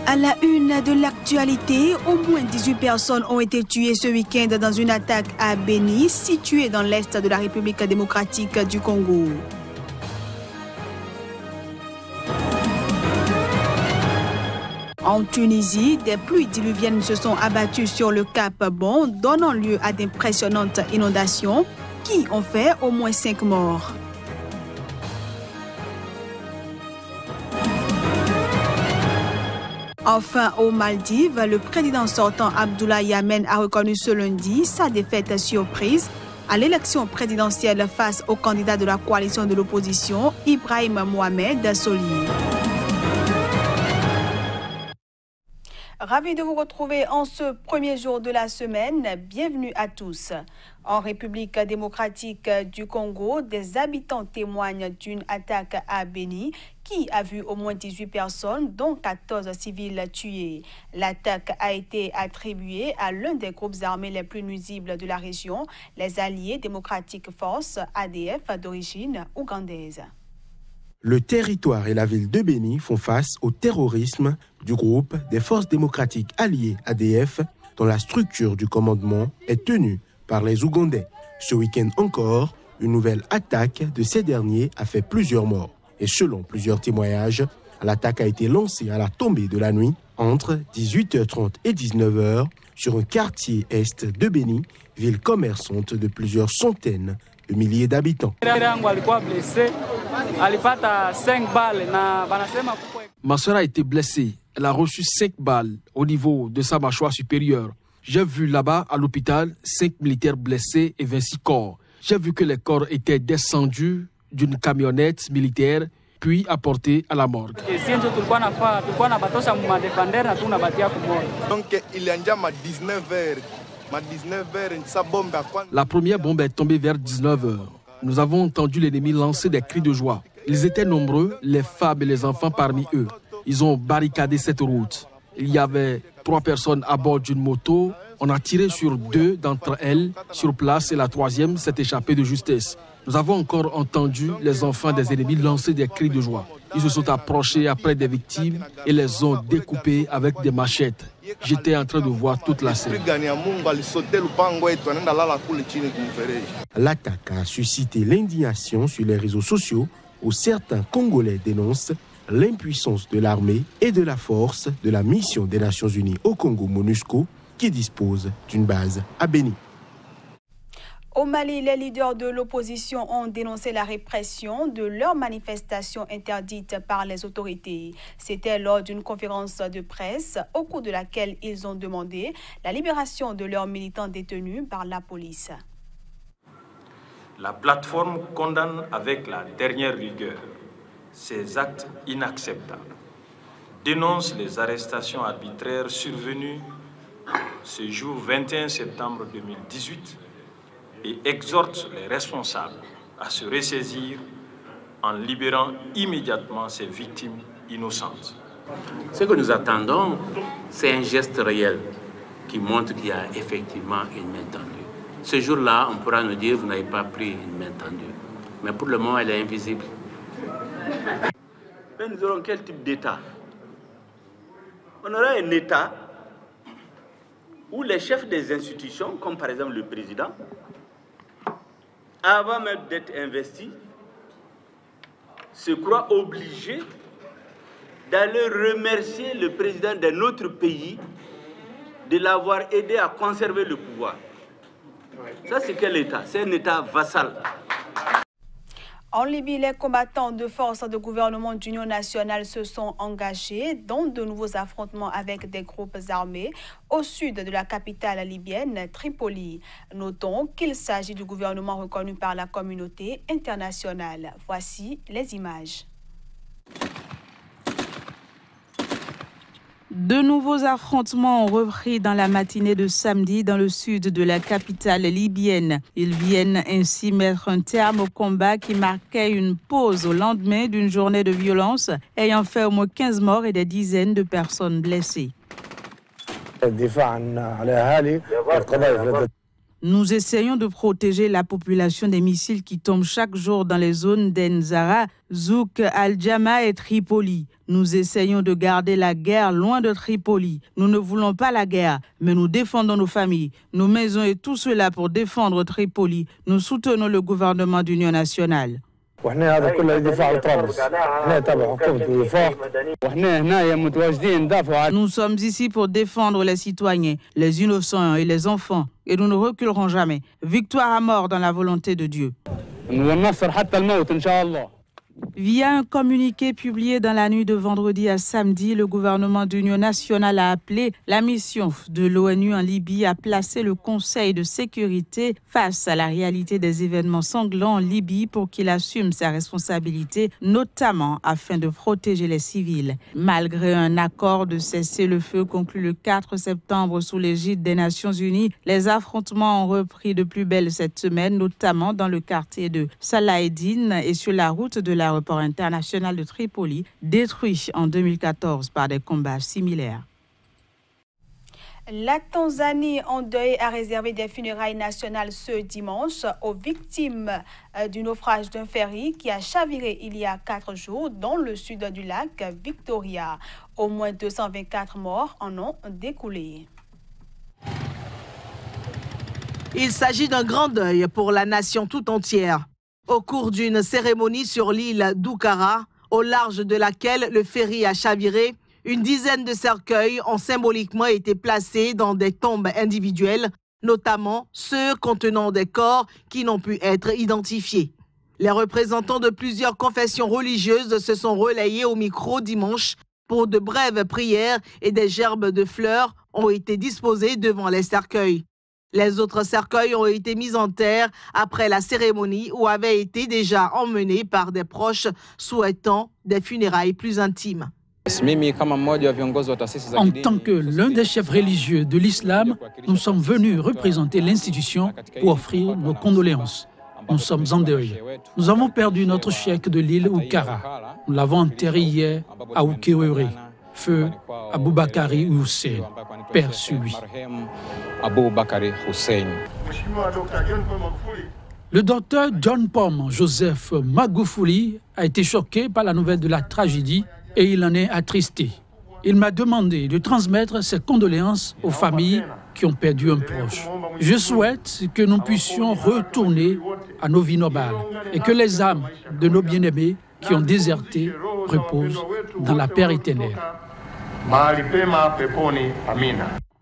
À la une de l'actualité, au moins 18 personnes ont été tuées ce week-end dans une attaque à Beni, située dans l'est de la République démocratique du Congo. En Tunisie, des pluies diluviennes se sont abattues sur le Cap Bon, donnant lieu à d'impressionnantes inondations qui ont fait au moins 5 morts. Enfin, aux Maldives, le président sortant Abdoulaye Ahmed a reconnu ce lundi sa défaite surprise à l'élection présidentielle face au candidat de la coalition de l'opposition, Ibrahim Mohamed Soli. Ravi de vous retrouver en ce premier jour de la semaine. Bienvenue à tous. En République démocratique du Congo, des habitants témoignent d'une attaque à Beni qui a vu au moins 18 personnes, dont 14 civils tués. L'attaque a été attribuée à l'un des groupes armés les plus nuisibles de la région, les Alliés Démocratic Force, ADF, d'origine ougandaise. Le territoire et la ville de Beni font face au terrorisme du groupe des forces démocratiques alliées ADF, dont la structure du commandement est tenue par les Ougandais. Ce week-end encore, une nouvelle attaque de ces derniers a fait plusieurs morts. Et selon plusieurs témoignages, l'attaque a été lancée à la tombée de la nuit entre 18h30 et 19h sur un quartier est de Beni, ville commerçante de plusieurs centaines de milliers d'habitants. Ma soeur a été blessée. Elle a reçu 5 balles au niveau de sa mâchoire supérieure. J'ai vu là-bas, à l'hôpital, 5 militaires blessés et 26 corps. J'ai vu que les corps étaient descendus d'une camionnette militaire, puis apportés à la morgue. Donc, il est à 19h. La première bombe est tombée vers 19h. Nous avons entendu l'ennemi lancer des cris de joie. Ils étaient nombreux, les femmes et les enfants parmi eux. Ils ont barricadé cette route. Il y avait 3 personnes à bord d'une moto. On a tiré sur 2 d'entre elles sur place et la 3e s'est échappée de justesse. Nous avons encore entendu les enfants des ennemis lancer des cris de joie. Ils se sont approchés après des victimes et les ont découpées avec des machettes. J'étais en train de voir toute la scène. L'attaque a suscité l'indignation sur les réseaux sociaux où certains Congolais dénoncent l'impuissance de l'armée et de la force de la mission des Nations Unies au Congo MONUSCO qui dispose d'une base à Beni. Au Mali, les leaders de l'opposition ont dénoncé la répression de leurs manifestations interdites par les autorités. C'était lors d'une conférence de presse au cours de laquelle ils ont demandé la libération de leurs militants détenus par la police. La plateforme condamne avec la dernière rigueur ces actes inacceptables, dénonce les arrestations arbitraires survenues ce jour 21 septembre 2018 et exhorte les responsables à se ressaisir en libérant immédiatement ces victimes innocentes. Ce que nous attendons, c'est un geste réel qui montre qu'il y a effectivement une main tendue. Ce jour-là, on pourra nous dire, vous n'avez pas pris une main tendue. Mais pour le moment, elle est invisible. Mais nous aurons quel type d'État? On aura un État où les chefs des institutions, comme par exemple le président, avant même d'être investis, se croient obligés d'aller remercier le président d'un autre pays de l'avoir aidé à conserver le pouvoir. Ça, c'est quel État? C'est un État vassal. En Libye, les combattants de forces de gouvernement d'union nationale se sont engagés dans de nouveaux affrontements avec des groupes armés au sud de la capitale libyenne, Tripoli. Notons qu'il s'agit du gouvernement reconnu par la communauté internationale. Voici les images. De nouveaux affrontements ont repris dans la matinée de samedi dans le sud de la capitale libyenne. Ils viennent ainsi mettre un terme au combat qui marquait une pause au lendemain d'une journée de violence ayant fait au moins 15 morts et des dizaines de personnes blessées. Nous essayons de protéger la population des missiles qui tombent chaque jour dans les zones d'Enzara, Zouk, Al-Jama et Tripoli. Nous essayons de garder la guerre loin de Tripoli. Nous ne voulons pas la guerre, mais nous défendons nos familles, nos maisons et tout cela pour défendre Tripoli. Nous soutenons le gouvernement d'union nationale. Nous sommes ici pour défendre les citoyens, les innocents et les enfants, et nous ne reculerons jamais. Victoire à mort dans la volonté de Dieu. Via un communiqué publié dans la nuit de vendredi à samedi, le gouvernement d'union nationale a appelé la mission de l'ONU en Libye à placer le Conseil de sécurité face à la réalité des événements sanglants en Libye pour qu'il assume ses responsabilités, notamment afin de protéger les civils. Malgré un accord de cessez-le-feu conclu le 4 septembre sous l'égide des Nations Unies, les affrontements ont repris de plus belle cette semaine, notamment dans le quartier de Salah Eddine et sur la route de l'aéroport international de Tripoli, détruit en 2014 par des combats similaires. La Tanzanie en deuil a réservé des funérailles nationales ce dimanche aux victimes du naufrage d'un ferry qui a chaviré il y a 4 jours dans le sud du lac Victoria. Au moins 224 morts en ont découlé. Il s'agit d'un grand deuil pour la nation tout entière. Au cours d'une cérémonie sur l'île d'Oukara, au large de laquelle le ferry a chaviré, une dizaine de cercueils ont symboliquement été placés dans des tombes individuelles, notamment ceux contenant des corps qui n'ont pu être identifiés. Les représentants de plusieurs confessions religieuses se sont relayés au micro dimanche pour de brèves prières et des gerbes de fleurs ont été disposées devant les cercueils. Les autres cercueils ont été mis en terre après la cérémonie où avaient été déjà emmenés par des proches souhaitant des funérailles plus intimes. En tant que l'un des chefs religieux de l'islam, nous sommes venus représenter l'institution pour offrir nos condoléances. Nous sommes en deuil. Nous avons perdu notre cheikh de l'île Oukara. Nous l'avons enterré hier à Oukéwéré. Feu Aboubakari Hussein, père sur lui. Le docteur John Pombe Joseph Magufuli a été choqué par la nouvelle de la tragédie et il en est attristé. Il m'a demandé de transmettre ses condoléances aux familles qui ont perdu un proche. Je souhaite que nous puissions retourner à nos vies normales et que les âmes de nos bien-aimés qui ont déserté reposent dans la paix éternelle.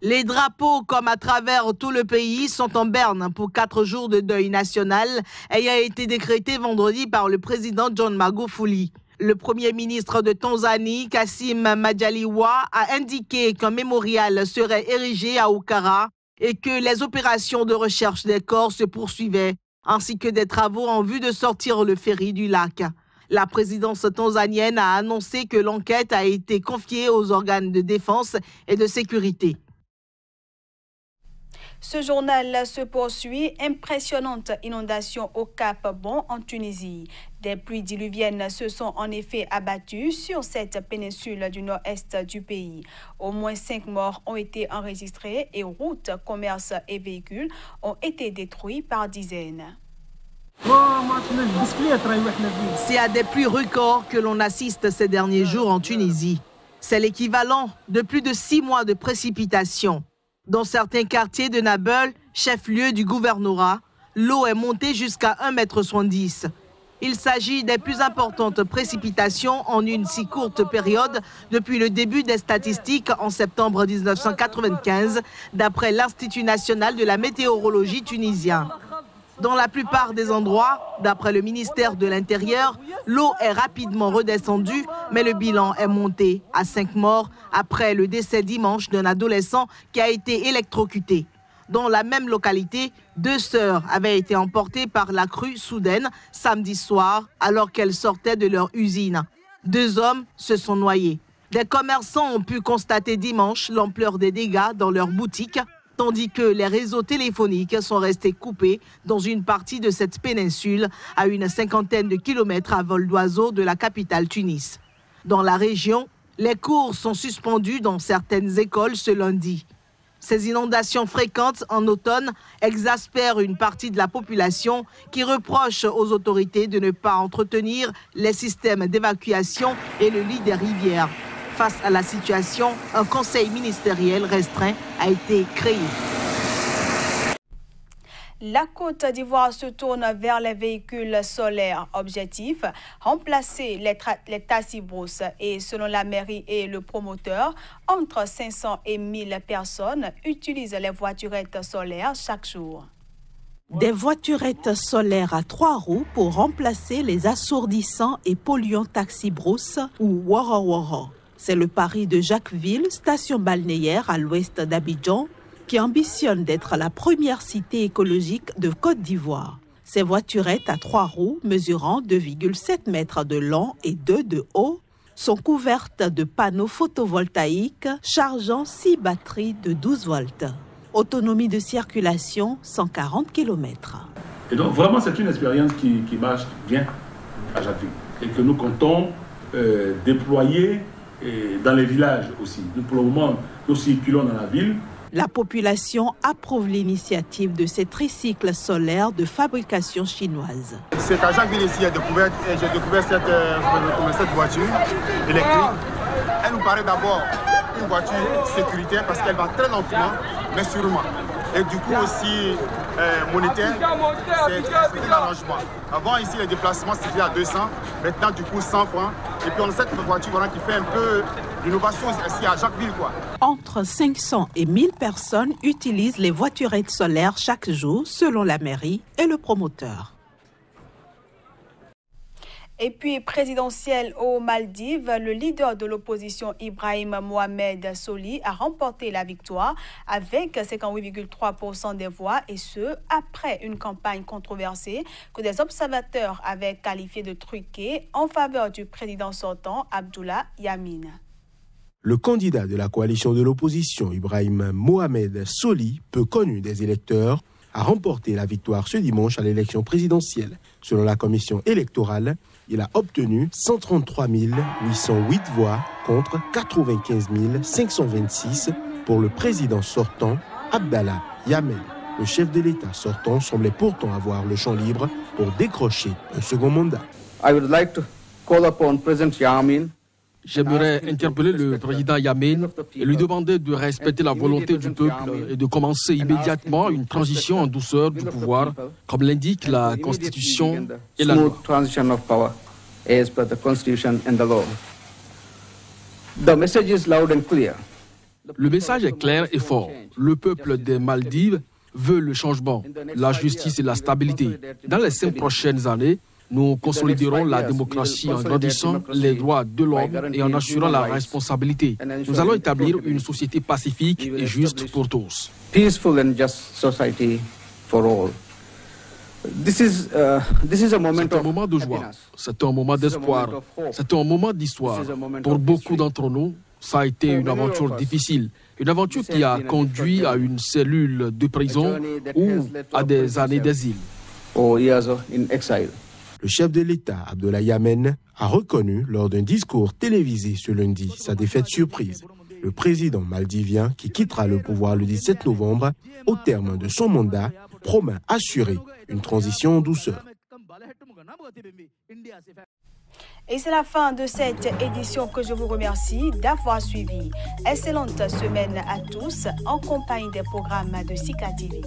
Les drapeaux, comme à travers tout le pays, sont en berne pour 4 jours de deuil national ayant été décrété vendredi par le président John Magufuli. Le premier ministre de Tanzanie, Kassim Majaliwa, a indiqué qu'un mémorial serait érigé à Oukara et que les opérations de recherche des corps se poursuivaient, ainsi que des travaux en vue de sortir le ferry du lac. La présidence tanzanienne a annoncé que l'enquête a été confiée aux organes de défense et de sécurité. Ce journal se poursuit. Impressionnante inondation au Cap Bon en Tunisie. Des pluies diluviennes se sont en effet abattues sur cette péninsule du nord-est du pays. Au moins 5 morts ont été enregistrés et routes, commerces et véhicules ont été détruits par dizaines. C'est à des pluies records que l'on assiste ces derniers jours en Tunisie. C'est l'équivalent de plus de 6 mois de précipitations. Dans certains quartiers de Nabeul, chef-lieu du gouvernorat, l'eau est montée jusqu'à 1,70 m. Il s'agit des plus importantes précipitations en une si courte période depuis le début des statistiques en septembre 1995, d'après l'Institut national de la météorologie tunisien. Dans la plupart des endroits, d'après le ministère de l'Intérieur, l'eau est rapidement redescendue, mais le bilan est monté à 5 morts après le décès dimanche d'un adolescent qui a été électrocuté. Dans la même localité, 2 sœurs avaient été emportées par la crue soudaine samedi soir alors qu'elles sortaient de leur usine. 2 hommes se sont noyés. Des commerçants ont pu constater dimanche l'ampleur des dégâts dans leurs boutiques, tandis que les réseaux téléphoniques sont restés coupés dans une partie de cette péninsule à une 50aine de kilomètres à vol d'oiseau de la capitale Tunis. Dans la région, les cours sont suspendus dans certaines écoles ce lundi. Ces inondations fréquentes en automne exaspèrent une partie de la population qui reproche aux autorités de ne pas entretenir les systèmes d'évacuation et le lit des rivières. Face à la situation, un conseil ministériel restreint a été créé. La Côte d'Ivoire se tourne vers les véhicules solaires. Objectif, remplacer les taxi-brousses. Et selon la mairie et le promoteur, entre 500 et 1000 personnes utilisent les voiturettes solaires chaque jour. Des voiturettes solaires à 3 roues pour remplacer les assourdissants et polluants taxi-brousses ou wara-wara. C'est le pari de Jacquesville, station balnéaire à l'ouest d'Abidjan, qui ambitionne d'être la première cité écologique de Côte d'Ivoire. Ces voiturettes à 3 roues, mesurant 2,7 mètres de long et 2 de haut, sont couvertes de panneaux photovoltaïques chargeant 6 batteries de 12 volts. Autonomie de circulation, 140 km. Et donc vraiment c'est une expérience qui marche bien à Jacquesville et que nous comptons déployer dans les villages aussi. Pour le moment, nous circulons dans la ville. La population approuve l'initiative de ces tricycles solaires de fabrication chinoise. C'est à Jacquesville ici, j'ai découvert cette voiture électrique. Elle nous paraît d'abord une voiture sécuritaire parce qu'elle va très lentement, mais sûrement. Et du coup aussi monétaire, c'est un arrangement. Avant ici les déplacements c'était à 200, maintenant du coup 100 francs. Et puis on a cette voiture qui fait un peu l'innovation ici à Jacquesville, quoi. Entre 500 et 1000 personnes utilisent les voiturettes solaires chaque jour, selon la mairie et le promoteur. Et puis présidentielle aux Maldives, le leader de l'opposition Ibrahim Mohamed Soli a remporté la victoire avec 58,3% des voix et ce, après une campagne controversée que des observateurs avaient qualifiée de truquée en faveur du président sortant Abdoulaye Yamine. Le candidat de la coalition de l'opposition, Ibrahim Mohamed Soli, peu connu des électeurs, a remporté la victoire ce dimanche à l'élection présidentielle. Selon la commission électorale, il a obtenu 133 808 voix contre 95 526 pour le président sortant, Abdoulaye Yamine. Le chef de l'État sortant semblait pourtant avoir le champ libre pour décrocher un second mandat. J'aimerais interpeller le président Yamine et lui demander de respecter la volonté du peuple et de commencer immédiatement une transition en douceur du pouvoir, comme l'indique la Constitution et la loi. Le message est clair et fort. Le peuple des Maldives veut le changement, la justice et la stabilité. Dans les 5 prochaines années, nous consoliderons la démocratie en grandissant les droits de l'homme et en assurant la responsabilité. Nous allons établir une société pacifique et juste pour tous. C'est un moment de joie, c'est un moment d'espoir, c'est un moment d'histoire. Pour beaucoup d'entre nous, ça a été une aventure difficile, une aventure qui a conduit à une cellule de prison ou à des années d'exil. Le chef de l'État, Abdoulaye Yamine, a reconnu lors d'un discours télévisé ce lundi sa défaite surprise. Le président maldivien, qui quittera le pouvoir le 17 novembre, au terme de son mandat, promet assurer une transition en douceur. Et c'est la fin de cette édition que je vous remercie d'avoir suivi. Excellente semaine à tous en compagnie des programmes de Sika TV.